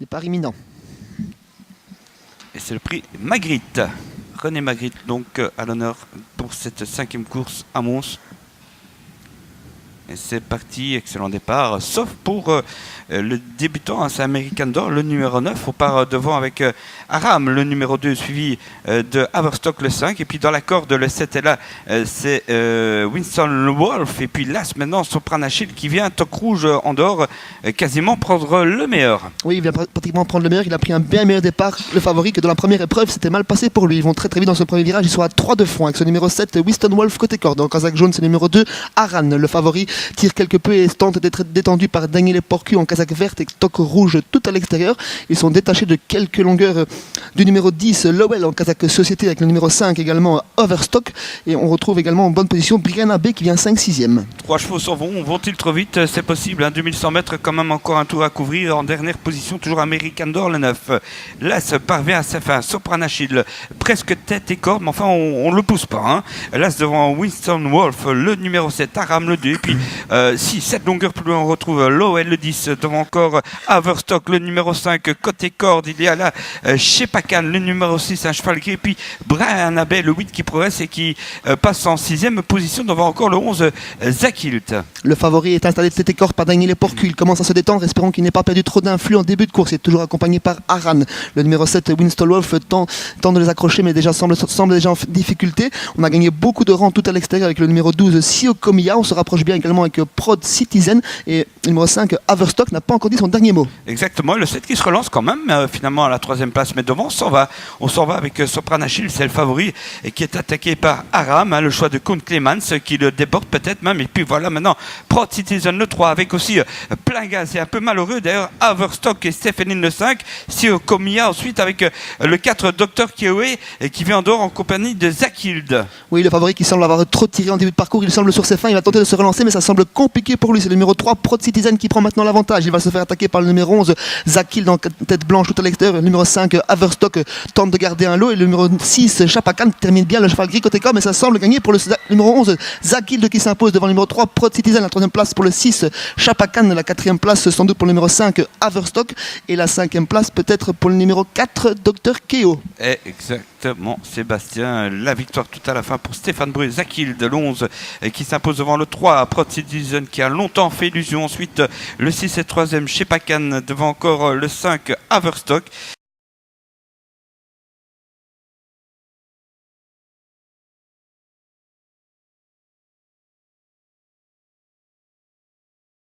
Départ imminent. Et c'est le prix Magritte. René Magritte, donc à l'honneur pour cette 5e course à Mons. Et c'est parti, excellent départ, sauf pour le débutant, hein, c'est American Door, le numéro 9. On part devant avec Aram, le numéro 2, suivi de Haverstock, le 5. Et puis dans la corde, le 7 est là, c'est Winston Wolf. Et puis là, maintenant, Sopranachil qui vient, toc rouge en dehors, quasiment prendre le meilleur. Oui, il vient pratiquement prendre le meilleur. Il a pris un bien meilleur départ. Le favori que dans la première épreuve, c'était mal passé pour lui. Ils vont très très vite dans ce premier virage. Ils sont à 3 de fond avec ce numéro 7, Winston Wolf côté corde. En Kazakh jaune, c'est le numéro 2, Aran. Le favori tire quelque peu et tente d'être détendu par Daniel Porcu en Kazakh verte et toc rouge tout à l'extérieur. Ils sont détachés de quelques longueurs du numéro 10, Lowell en Kazakh Société avec le numéro 5 également, Overstock. Et on retrouve également en bonne position Brianna B qui vient 5-6e. 3 chevaux s'en vont-ils trop vite? C'est possible, hein, 2100 mètres, quand même encore un tour à couvrir. En dernière position, toujours American Door, le 9. Là, ça parvient à sa fin. Sopranachil, presque tête et corde, mais enfin, on ne le pousse pas. Hein. Là, devant Winston Wolf, le numéro 7, Aram, le 2. Et puis, 7 longueurs plus loin, on retrouve Lowell, le 10. Devant encore Haverstock, le numéro 5, côté corde. Il y a là Shepakan, le numéro 6, un cheval gris. Et puis, Brian Abbey, le 8 qui progresse et qui passe en 6e position devant encore le 11, Zakilt. Le favori est installé de tête et corde par Daniel Porcu. Il commence à se détendre, espérons qu'il n'ait pas perdu trop d'influx en début de course. Il est toujours accompagné par Aran. Le numéro 7, Winston Wolf, tente de les accrocher, mais déjà semble déjà en difficulté. On a gagné beaucoup de rangs tout à l'extérieur avec le numéro 12, Sio Komiya. On se rapproche bien également avec Prod Citizen. Et le numéro 5, Haverstock, n'a pas encore dit son dernier mot. Exactement, le 7 qui se relance quand même, finalement à la 3e place, mais devant, on s'en va avec Sopranachil, c'est le favori, et qui est attaqué par Aram, hein, le choix de Count Clemens, qui le déborde peut-être même, et puis voilà maintenant, Prod Citizen le 3, avec aussi plein gaz, c'est un peu malheureux, d'ailleurs, Haverstock et Stephenine le 5, Sio Komiya ensuite avec le 4, Dr. Kioé, qui vient en dehors en compagnie de Zakild. Oui, le favori qui semble avoir trop tiré en début de parcours, il semble sur ses fins, il va tenter de se relancer, mais ça semble compliqué pour lui. C'est le numéro 3, Prod Citizen, qui prend maintenant l'avantage. Il va se faire attaquer par le numéro 11, Zakild en tête blanche tout à l'extérieur. Le numéro 5, Haverstock, tente de garder un lot. Et le numéro 6, Chapakan, termine bien le cheval gris côté corps, mais ça semble gagner pour le numéro 11, Zakild, qui s'impose devant le numéro 3, Prod Citizen. La 3e place pour le 6, Chapakan. La 4e place sans doute pour le numéro 5, Haverstock. Et la 5e place peut-être pour le numéro 4, Dr. Keo. Exactement, Sébastien. La victoire tout à la fin pour Stéphane Bru, Zakild, le 11, qui s'impose devant le 3, Prod Citizen, qui a longtemps fait illusion. Ensuite, le 6 et 3e, Shepakan, devant encore le 5, Haverstock.